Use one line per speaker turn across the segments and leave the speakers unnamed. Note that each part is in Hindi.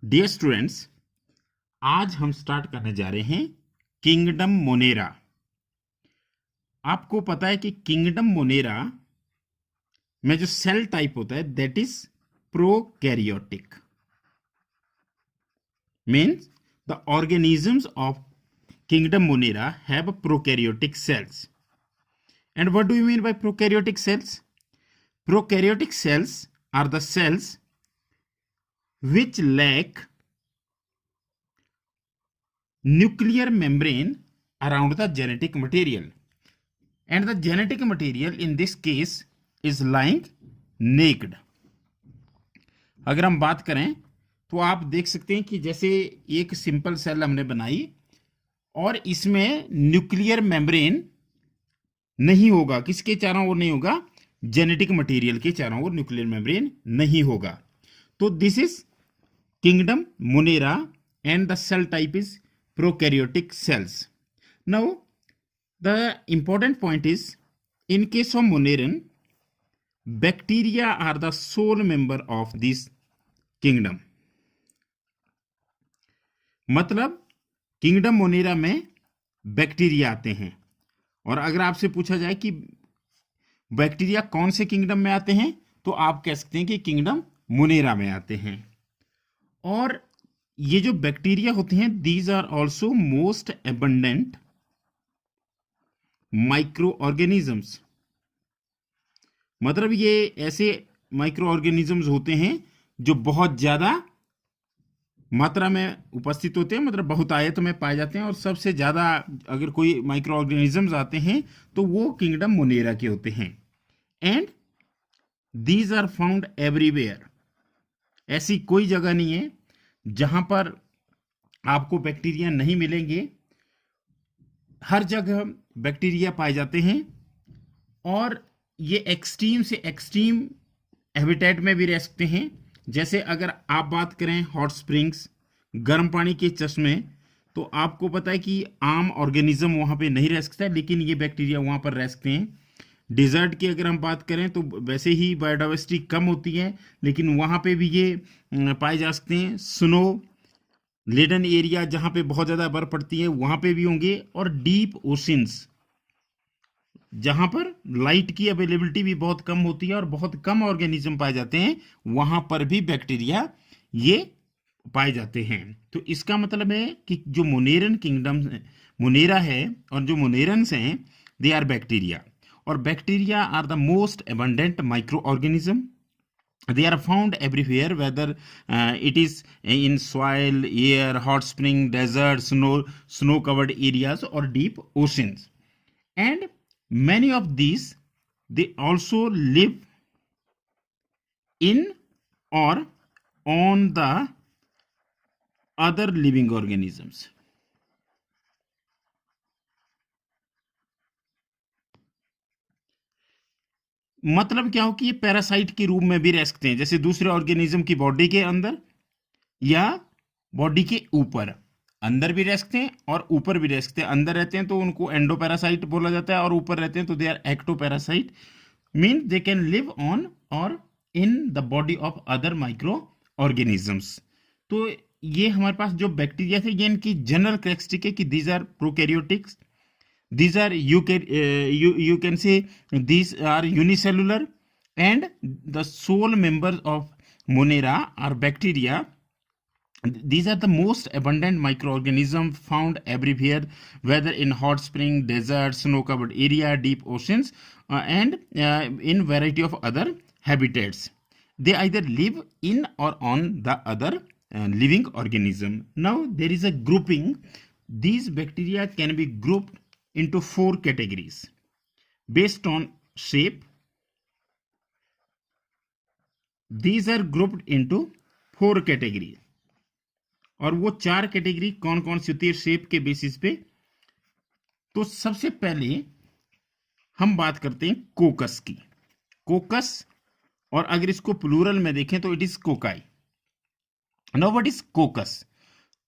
डियर स्टूडेंट्स, आज हम स्टार्ट करने जा रहे हैं किंगडम मोनेरा। आपको पता है कि किंगडम मोनेरा में जो सेल टाइप होता है that is prokaryotic. Means the organisms of kingdom Monera have prokaryotic cells. And what do you mean by prokaryotic cells? Prokaryotic cells are the cells which lack nuclear membrane around the genetic material, and the genetic material in this case is lying naked. अगर हम बात करें तो आप देख सकते हैं कि जैसे एक सिंपल सेल हमने बनाई और इसमें न्यूक्लियर मेम्ब्रेन नहीं होगा। किसके चारों ओर नहीं होगा? जेनेटिक मटेरियल के चारों ओर न्यूक्लियर मेम्ब्रेन नहीं होगा। तो this is kingdom Monera and the cell type is prokaryotic cells. Now the important point is in case of Moneran bacteria are the sole member of this kingdom. मतलब किंगडम मोनेरा में बैक्टीरिया आते हैं। और अगर आपसे पूछा जाए कि बैक्टीरिया कौन से किंगडम में आते हैं तो आप कह सकते हैं कि किंगडम मोनेरा में आते हैं। और ये जो बैक्टीरिया होते हैं these are also most abundant micro organisms. मतलब ये ऐसे माइक्रो ऑर्गेनिजम्स होते हैं जो बहुत ज्यादा मात्रा में उपस्थित होते हैं, मतलब बहुतायत में पाए जाते हैं। और सबसे ज्यादा अगर कोई माइक्रो ऑर्गेनिजम्स आते हैं तो वो किंगडम मोनेरा के होते हैं। And these are found everywhere. ऐसी कोई जगह नहीं है जहां पर आपको बैक्टीरिया नहीं मिलेंगे। हर जगह बैक्टीरिया पाए जाते हैं और ये एक्सट्रीम से एक्सट्रीम हैबिटेट में भी रह सकते हैं। जैसे अगर आप बात करें हॉट स्प्रिंग्स, गर्म पानी के चश्मे, तो आपको पता है कि आम ऑर्गेनिज्म वहां पे नहीं रह सकता, लेकिन ये बैक्टीरिया वहां पर रह सकते हैं। डिजर्ट की अगर हम बात करें तो वैसे ही बायोडाइवर्सिटी कम होती है, लेकिन वहां पे भी ये पाए जा सकते हैं। स्नो लेडन एरिया जहां पे बहुत ज्यादा बर्फ पड़ती है वहां पे भी होंगे। और डीप ओशंस जहां पर लाइट की अवेलेबिलिटी भी बहुत कम होती है और बहुत कम ऑर्गेनिज्म पाए जाते हैं, वहां पर भी बैक्टीरिया ये पाए जाते हैं। तो इसका मतलब है कि जो मोनेरन किंगडम मोनेरा है और जो मोनेरन्स हैं दे आर बैक्टीरिया। और bacteria are the most abundant micro organism. They are found everywhere, whether it is in soil, air, hot spring, desert, snow covered areas or deep oceans. And many of these they also live in or on the other living organisms. मतलब क्या हो कि ये पैरासाइट के रूप में भी रह सकते हैं, जैसे दूसरे ऑर्गेनिज्म की बॉडी के अंदर या बॉडी के ऊपर। अंदर भी रह सकते हैं और ऊपर भी रह सकते हैं। अंदर रहते हैं तो उनको एंडोपैरासाइट बोला जाता है और ऊपर रहते हैं तो they are ectoparasite. Mean they can live on और in the body of other microorganisms. तो ये हमारे पास जो बैक्टीरिया थे ये इनकी जनरल कैरेक्टरिस्टिक है कि these are prokaryotics. These are you can say these are unicellular, and the sole members of Monera are bacteria. These are the most abundant microorganisms found everywhere, whether in hot spring, desert, snow-covered area, deep oceans, and in variety of other habitats. They either live in or on the other living organism. Now there is a grouping. These bacteria can be grouped into 4 categories based on shape. These are grouped into 4 categories. और वो 4 कैटेगरी कौन कौन सी होती है शेप के बेसिस पे? तो सबसे पहले हम बात करते हैं कोकस की। कोकस, और अगर इसको प्लूरल में देखें तो it is cocci. Now what is coccus?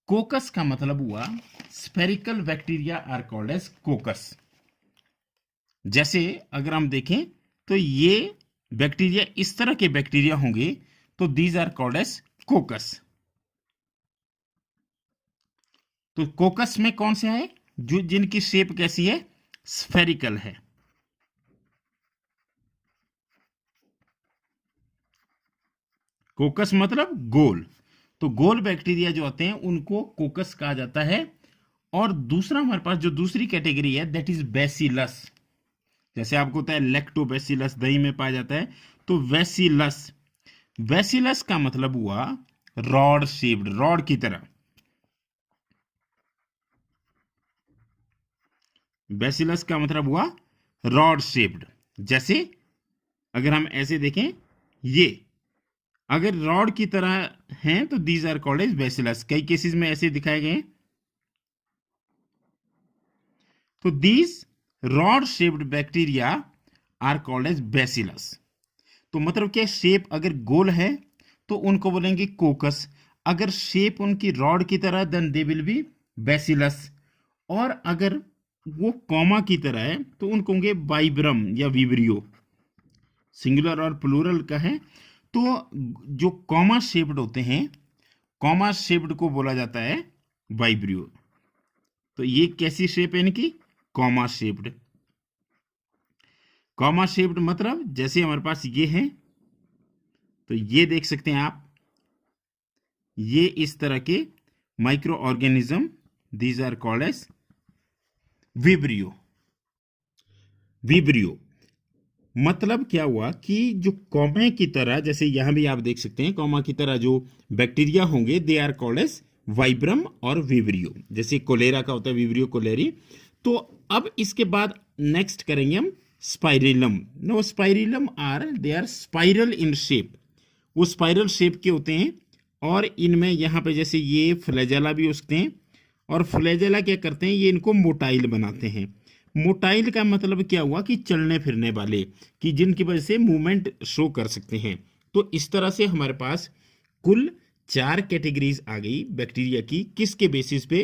Coccus का मतलब हुआ spherical bacteria are called as coccus. जैसे अगर हम देखें तो ये बैक्टीरिया इस तरह के बैक्टीरिया होंगे तो these are called as coccus. तो कोकस में कौन से है, जो जिनकी शेप कैसी है, स्फेरिकल है। कोकस मतलब गोल, तो गोल बैक्टीरिया जो होते हैं उनको कोकस कहा जाता है। और दूसरा हमारे पास जो दूसरी कैटेगरी है दैट इज बैसिलस। जैसे आपको होता है लैक्टोबैसिलस, दही में पाया जाता है, तो बैसिलस, बैसिलस का मतलब हुआ रॉड शेप्ड, रॉड की तरह। बैसिलस का मतलब हुआ रॉड शेप्ड। जैसे अगर हम ऐसे देखें, ये अगर रॉड की तरह हैं तो these are called as bacillus. कई केसेस में ऐसे दिखाए गए हैं। तो these rod shaped bacteria are called as bacillus. तो मतलब क्या, शेप अगर गोल है तो उनको बोलेंगे कोकस, अगर शेप उनकी रॉड की तरह then they will be bacillus, और अगर वो कॉमा की तरह है तो उनको होंगे वाइब्रम या विब्रियो। सिंगुलर और प्लूरल का है। तो जो कॉमा शेप्ड होते हैं, कॉमा शेप्ड को बोला जाता है वाइब्रियो। तो ये कैसी शेप है इनकी, कॉमा शेप्ड। कॉमा शेप्ड मतलब जैसे हमारे पास ये है, तो ये देख सकते हैं आप, ये इस तरह के micro organism, these are called as vibrio. Vibrio मतलब क्या हुआ कि जो कॉमा की तरह, जैसे यहां भी आप देख सकते हैं कॉमा की तरह जो बैक्टीरिया होंगे दे आर कॉल्ड एज वाइब्रम और विब्रियो। जैसे कोलेरा का होता है विब्रियो कोलेरी। तो अब इसके बाद नेक्स्ट करेंगे हम spirillum. No, spirillum are they are spiral in shape, वो स्पाइरल शेप के होते हैं। और इनमें यहाँ पे जैसे ये फ्लैजेला भी उसते हैं, और फ्लैजेला क्या करते हैं, ये इनको मोटाइल बनाते हैं। मोटाइल का मतलब क्या हुआ कि चलने फिरने वाले, कि जिनकी वजह से मूवमेंट शो कर सकते हैं। तो इस तरह से हमारे पास कुल 4 कैटेगरीज आ गई बैक्टीरिया की। किसके बेसिस पे,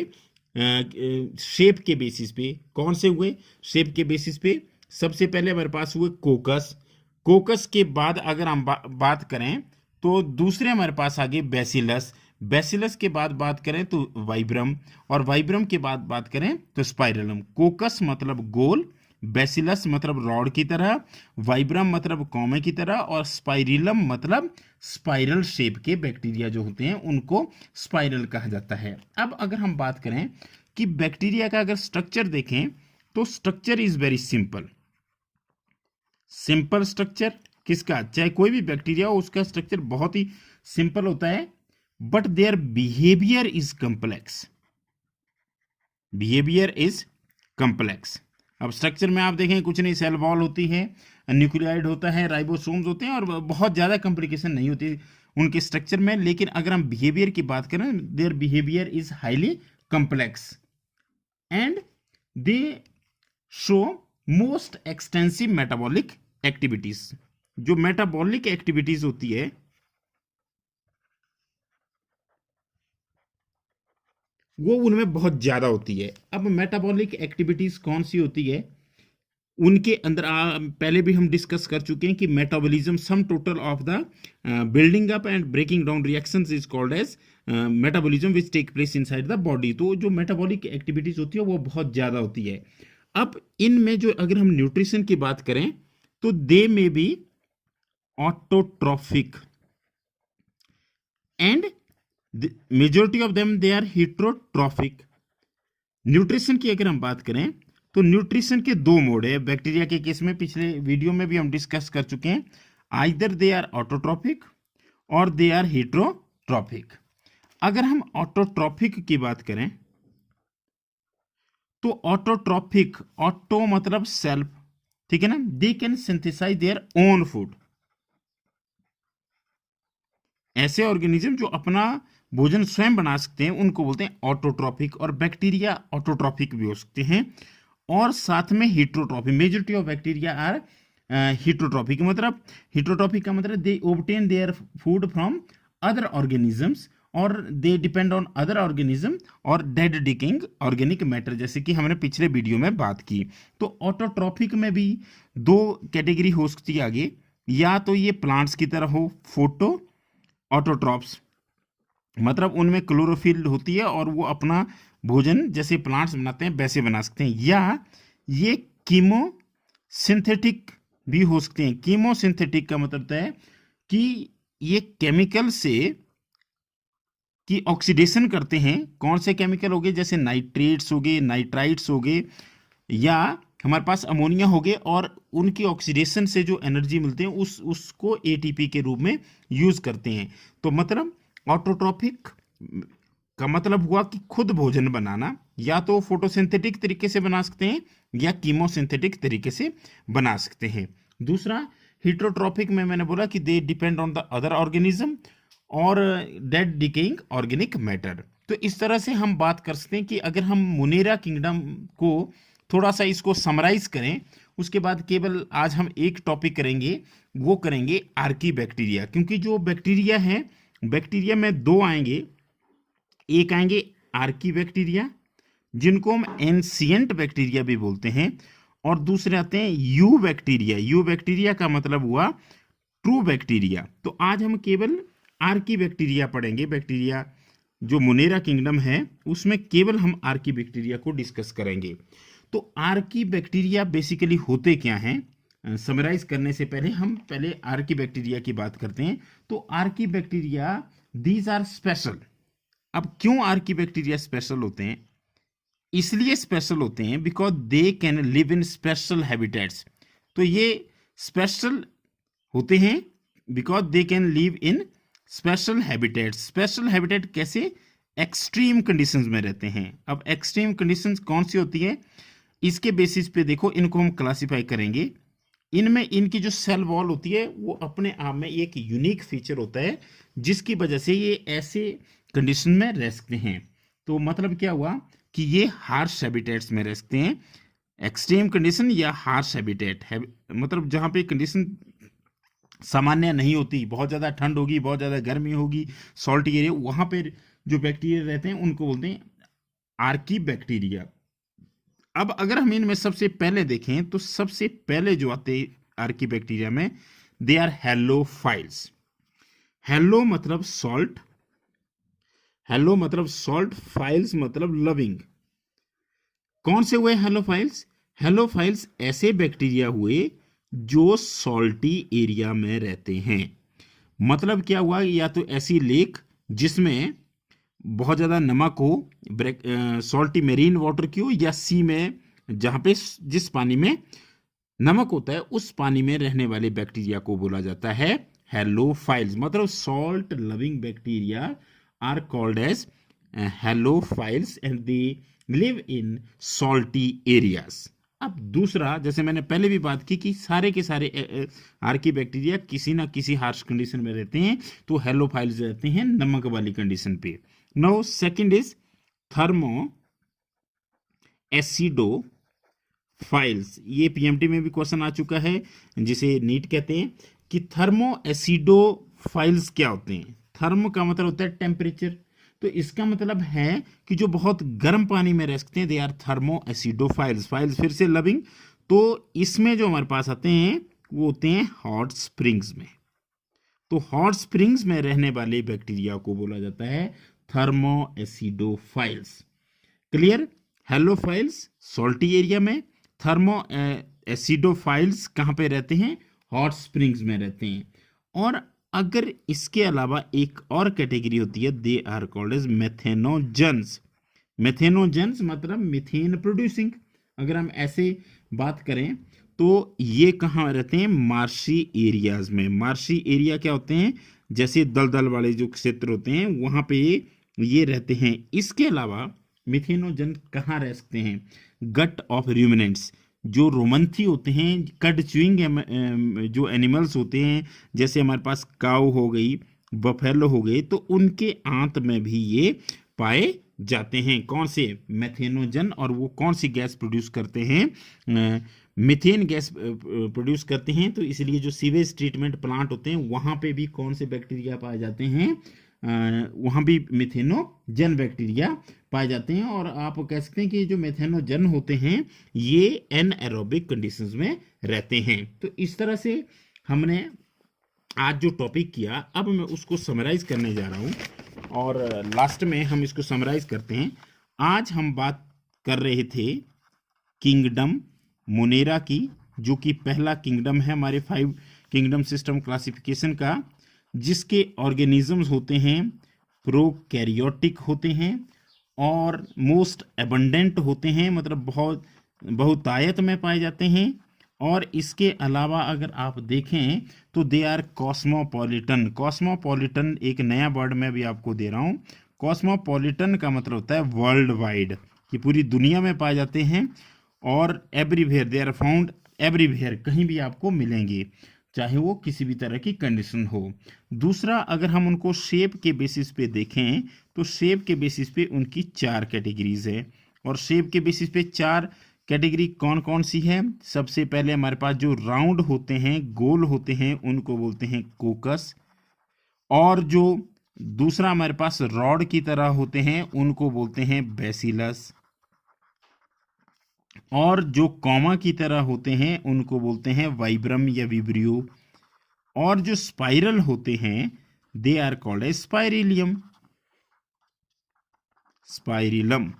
शेप के बेसिस पे। कौन से हुए, शेप के बेसिस पे। सबसे पहले हमारे पास हुए कोकस। कोकस के बाद अगर हम बात करें तो दूसरे हमारे पास आ गए बैसिलस। बैसिलस के बाद बात करें तो वाइब्रम, और वाइब्रम के बाद बात करें तो स्पाइरलम। कोकस मतलब गोल, बैसिलस मतलब रॉड की तरह, वाइब्रम मतलब कॉमे की तरह, और स्पाइरिलम मतलब स्पाइरल शेप के बैक्टीरिया जो होते हैं उनको स्पाइरल कहा जाता है। अब अगर हम बात करें कि बैक्टीरिया का अगर स्ट्रक्चर देखें तो structure is very simple. Simple structure किसका, चाहे कोई भी बैक्टीरिया हो उसका स्ट्रक्चर बहुत ही सिंपल होता है, but their behaviour is complex. Behaviour is complex. अब स्ट्रक्चर में आप देखें कुछ नहीं, सेल वॉल होती है, न्यूक्लियाइड होता है, राइबोसोम्स होते हैं, और बहुत ज़्यादा कॉम्प्लिकेशन नहीं होती उनके स्ट्रक्चर में। लेकिन अगर हम बिहेवियर की बात करें, their behaviour is highly complex and they show most extensive metabolic activities. जो मेटाबॉलिक एक्टिविटीज होती है वो उनमें बहुत ज्यादा होती है। अब मेटाबॉलिक एक्टिविटीज कौन सी होती है उनके अंदर, पहले भी हम डिस्कस कर चुके हैं कि metabolism sum total of the building up and breaking down reactions is called as metabolism which take place inside the body. तो जो मेटाबॉलिक एक्टिविटीज होती है वो बहुत ज्यादा होती है। अब इनमें जो अगर हम न्यूट्रिशन की बात करें तो they may be autotrophic and majority of them they are heterotrophic. Nutrition की अगर हम बात करें तो न्यूट्रिशन के 2 मोड है बैक्टीरिया के केस में, पिछले वीडियो में भी हम डिस्कस कर चुके हैं। आइदर दे आर ऑटोट्रॉफिक और दे आर हेटेरोट्रॉफिक। अगर हम ऑटोट्रॉफिक की बात करें तो ऑटोट्रॉफिक, ऑटो मतलब सेल्फ, ठीक है ना, they can synthesise their own food. ऐसे ऑर्गेनिज्म जो अपना भोजन स्वयं बना सकते हैं उनको बोलते हैं ऑटोट्रॉफिक। और बैक्टीरिया ऑटोट्रॉफिक भी हो सकते हैं, और साथ में heterotrophic. Majority of bacteria are heterotrophic. मतलब हेटेरोट्रॉफिक का मतलब they obtain their food from other organisms और they depend on other organism और डेड डिकेइंग ऑर्गेनिक मैटर, जैसे कि हमने पिछले वीडियो में बात की। तो ऑटोट्रॉफिक में भी 2 कैटेगरी हो सकती है आगे, या तो ये प्लांट्स की तरह हो, फोटो ऑटोट्रॉप्स, मतलब उनमें क्लोरोफिल होती है और वो अपना भोजन जैसे प्लांट्स बनाते हैं वैसे बना सकते हैं, या ये कीमो सिंथेटिक भी हो सकते हैं। कीमो सिंथेटिक का मतलब है कि ये केमिकल से की ऑक्सीडेशन करते हैं। कौन से केमिकल हो गए, जैसे नाइट्रेट्स हो गए, नाइट्राइट्स हो गए, या हमारे पास अमोनिया हो गए, और उनकी ऑक्सीडेशन से जो एनर्जी मिलते हैं उसको एटीपी के रूप में यूज करते हैं। तो मतलब ऑटोट्रॉपिक का मतलब हुआ कि खुद भोजन बनाना, या तो फोटोसिंथेटिक तरीके से बना सकते हैं या कीमोसिंथेटिक तरीके से बना सकते हैं। दूसरा हिट्रोट्रॉपिक में मैंने बोला कि दे depend on the other organism और डेड डिकेइंग ऑर्गेनिक मैटर। तो इस तरह से हम बात कर सकते हैं कि अगर हम मुनेरा किंगडम को थोड़ा सा इसको समराइज करें, उसके बाद केवल आज हम एक टॉपिक करेंगे, वो करेंगे आर्की बैक्टीरिया। क्योंकि जो बैक्टीरिया है, बैक्टीरिया में दो आएंगे, एक आएंगे आर्की बैक्टीरिया जिनको हम एंशिएंट बैक्टीरिया भी बोलते हैं, और दूसरे आते हैं यू बैक्टीरिया। यू बैक्टीरिया का मतलब हुआ ट्रू बैक्टीरिया। तो आज हम केवल आर्की बैक्टीरिया पढ़ेंगे। बैक्टीरिया जो मुनेरा किंगडम है उसमें केवल हम आर्की बैक्टीरिया को डिस्कस करेंगे। तो आर्की बैक्टीरिया बेसिकली होते क्या हैं, समराइज करने से पहले हम पहले आर्की बैक्टीरिया की बात करते हैं। तो archaebacteria these are special. अब क्यों आर्की बैक्टीरिया स्पेशल होते हैं? इसलिए स्पेशल होते हैं because they can live in special habitats. तो ये स्पेशल होते हैं because they can live in special habitats. Special habitat कैसे? एक्सट्रीम कंडीशंस में रहते हैं। अब एक्सट्रीम कंडीशंस कौन सी होती है, इसके बेसिस पे देखो इनको हम क्लासिफाई करेंगे। इनमें इनकी जो सेल वॉल होती है वो अपने आप में एक यूनिक फीचर होता है जिसकी वजह से ये ऐसे कंडीशन में रह सकते हैं। तो मतलब क्या हुआ कि ये हार्श हैबिटेट्स में रह सकते हैं। एक्सट्रीम कंडीशन या हार्श हैबिटेट है, मतलब जहाँ पे कंडीशन सामान्य नहीं होती, बहुत ज़्यादा ठंड होगी, बहुत ज़्यादा गर्मी होगी, सॉल्टी एरिया, वहाँ पे जो बैक्टीरिया रहते हैं उनको बोलते हैं आर्की बैक्टीरिया। अब अगर हम इनमें सबसे पहले देखें तो सबसे पहले जो आते आर्की बैक्टीरिया में, दे आर हेलोफाइल्स। हेलो मतलब सॉल्ट, हेलो मतलब सॉल्ट, फाइल्स मतलब लविंग। कौन से हुए हेलोफाइल्स? हेलोफाइल्स ऐसे बैक्टीरिया हुए जो सॉल्टी एरिया में रहते हैं। मतलब क्या हुआ, या तो ऐसी लेक जिसमें बहुत ज़्यादा नमक हो, सॉल्टी मेरीन वाटर की हो, या सी में जहाँ पे जिस पानी में नमक होता है उस पानी में रहने वाले बैक्टीरिया को बोला जाता है हेलोफाइल्स। मतलब salt loving bacteria are called as halophiles and they live in salty areas. अब दूसरा, जैसे मैंने पहले भी बात की कि सारे के सारे आर्की बैक्टीरिया किसी ना किसी हार्श कंडीशन में रहते हैं, तो हेलोफाइल्स रहते हैं नमक वाली कंडीशन पे। Now second is thermo acidophiles. ये पीएमटी में भी क्वेश्चन आ चुका है, जिसे नीट कहते हैं कि थर्मो एसिडोफाइल्स क्या होते हैं। थर्मो का मतलब होता है टेम्परेचर, तो इसका मतलब है कि जो बहुत गर्म पानी में रह सकते हैं, they are thermoacidophiles. Philes फिर से लविंग। तो इसमें जो हमारे पास आते हैं वो होते हैं हॉट स्प्रिंग्स में। तो हॉट स्प्रिंग्स में रहने वाले बैक्टीरिया को बोला जाता है thermo acidophiles. Clear? Halophiles salty area में, थर्मो एसिडोफाइल्स कहाँ पे रहते हैं? हॉट स्प्रिंग्स में रहते हैं। और अगर इसके अलावा एक और कैटेगरी होती है, they are called as methanogens. Methanogens मतलब मीथेन प्रोड्यूसिंग। अगर हम ऐसे बात करें तो ये कहाँ रहते हैं? मार्शी एरियाज में। मार्शी एरिया क्या होते हैं? जैसे दलदल वाले जो क्षेत्र होते हैं वहाँ पे ये रहते हैं। इसके अलावा मिथेनोजन कहाँ रह सकते हैं? गट ऑफ रूमिनेंट्स, जो रोमंथी होते हैं, कड च्यूइंग जो एनिमल्स होते हैं, जैसे हमारे पास काऊ हो गई, बफेलो हो गए, तो उनके आंत में भी ये पाए जाते हैं। कौन से? मेथेनोजन। और वो कौन सी गैस प्रोड्यूस करते हैं? मीथेन गैस प्रोड्यूस करते हैं। तो इसलिए जो सीवेज ट्रीटमेंट प्लांट होते हैं वहाँ पे भी कौन से बैक्टीरिया पाए जाते हैं? वहाँ भी मिथेनोजन बैक्टीरिया पाए जाते हैं। और आप कह सकते हैं कि जो मिथेनोजन होते हैं ये एनएरोबिक कंडीशंस में रहते हैं। तो इस तरह से हमने आज जो टॉपिक किया, अब मैं उसको समराइज करने जा रहा हूँ, और लास्ट में हम इसको समराइज करते हैं। आज हम बात कर रहे थे किंगडम मोनेरा की, जो कि पहला किंगडम है हमारे 5 किंगडम सिस्टम क्लासिफिकेशन का, जिसके ऑर्गेनिजम्स होते हैं प्रोकैरियोटिक होते हैं और मोस्ट एबंडेंट होते हैं, मतलब बहुत बहुतायत में पाए जाते हैं। और इसके अलावा अगर आप देखें तो दे आर कॉस्मोपॉलिटन। कॉस्मोपॉलिटन एक नया वर्ड मैं भी आपको दे रहा हूँ। कॉस्मोपॉलिटन का मतलब होता है वर्ल्ड वाइड, कि पूरी दुनिया में पाए जाते हैं और everywhere, they are found everywhere, कहीं भी आपको मिलेंगे, चाहे वो किसी भी तरह की कंडीशन हो। दूसरा, अगर हम उनको शेप के बेसिस पे देखें तो शेप के बेसिस पे उनकी 4 कैटेगरीज है। और शेप के बेसिस पे 4 कैटेगरी कौन कौन सी है? सबसे पहले हमारे पास जो राउंड होते हैं, गोल होते हैं, उनको बोलते हैं कोकस। और जो दूसरा हमारे पास रॉड की तरह होते हैं, उनको बोलते हैं बेसिलस। और जो कॉमा की तरह होते हैं, उनको बोलते हैं वाइब्रम या विब्रियो। और जो स्पाइरल होते हैं, they are called a spirillum, spirillum.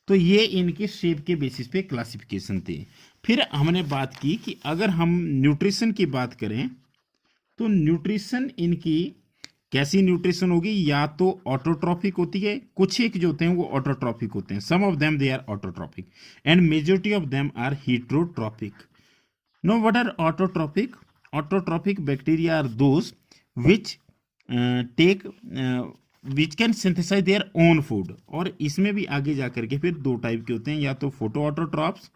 तो ये इनके शेप के बेसिस पे क्लासिफिकेशन थे। फिर हमने बात की कि अगर हम न्यूट्रिशन की बात करें तो न्यूट्रिशन इनकी कैसी न्यूट्रिशन होगी? या तो ऑटोट्रॉफिक होती है, कुछ एक जो होते हैं वो ऑटोट्रॉफिक होते हैं, some of them they are autotrophic and majority of them are heterotrophic. No, what are autotrophic? Autotrophic bacteria are those which take which can synthesise their own food. और इसमें भी आगे जाकर के फिर 2 टाइप के होते हैं, या तो फोटो ऑटोट्रॉप्स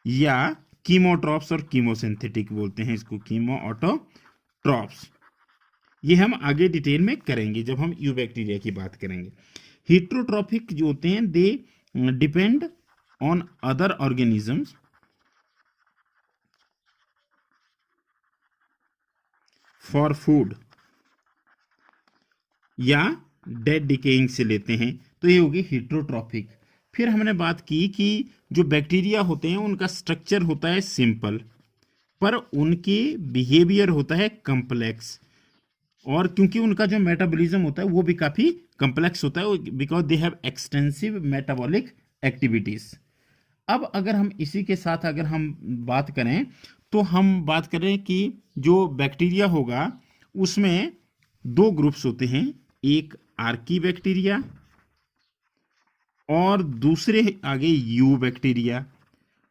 या कीमोट्रॉप्स, और कीमोसिंथेटिक बोलते हैं इसको, कीमो ऑटोट्रॉप्स। ये हम आगे डिटेल में करेंगे जब हम यू बैक्टीरिया की बात करेंगे। हीटरोट्रॉफिक जो होते हैं दे depend on other organisms for food या डेड डिकेइंग से लेते हैं, तो ये होगी हीटरोट्रॉफिक। फिर हमने बात की कि जो बैक्टीरिया होते हैं उनका स्ट्रक्चर होता है सिंपल, पर उनके बिहेवियर होता है कम्प्लेक्स। और क्योंकि उनका जो मेटाबॉलिज्म होता है वो भी काफ़ी कम्प्लेक्स होता है, because they have extensive metabolic activities. अब अगर हम इसी के साथ अगर हम बात करें तो हम बात करें कि जो बैक्टीरिया होगा उसमें 2 ग्रुप्स होते हैं, एक आर्की बैक्टीरिया और दूसरे आगे यू बैक्टीरिया।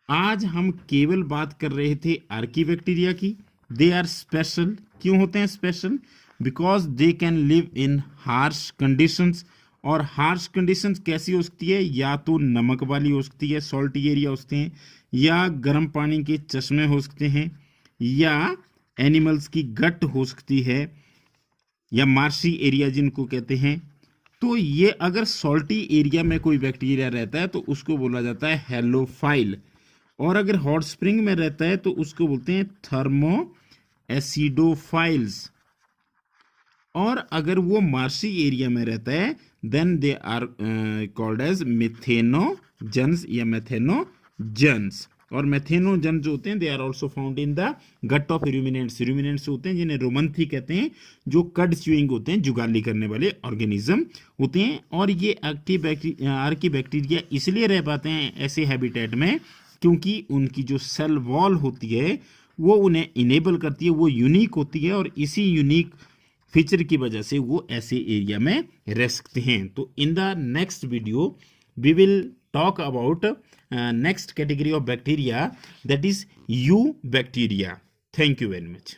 आज हम केवल बात कर रहे थे आर्की बैक्टीरिया की। They are special. क्यों होते हैं special? Because they can live in harsh conditions. और हार्श कंडीशंस कैसी हो सकती है? या तो नमक वाली हो सकती है, सॉल्टी एरिया हो सकते हैं, या गर्म पानी के चश्मे हो सकते हैं, या एनिमल्स की गट हो सकती है, या मार्शी एरिया जिनको कहते हैं। तो ये अगर सॉल्टी एरिया में कोई बैक्टीरिया रहता है तो उसको बोला जाता है हेलोफाइल। और अगर हॉट स्प्रिंग में रहता है तो उसको बोलते हैं थर्मो एसिडोफाइल्स। और अगर वो मार्शी एरिया में रहता है then they are called as methanogens या मेथेनोजन्स। और मेथेनोजन जो होते हैं they are also found in the gut of ruminants. Ruminants होते हैं जिन्हें रोमंथी कहते हैं, जो कड च्यूइंग होते हैं, जुगाली करने वाले ऑर्गेनिज्म होते हैं। और ये आर्की बैक्टीरिया इसलिए रह पाते हैं ऐसे हैबिटेट में क्योंकि उनकी जो सेल वॉल होती है वो उन्हें इनेबल करती है, वो यूनिक होती है, और इसी यूनिक फीचर की वजह से वो ऐसे एरिया में रह सकते हैं। तो in the next video we will talk about next category of bacteria, that is eubacteria. Thank you very much.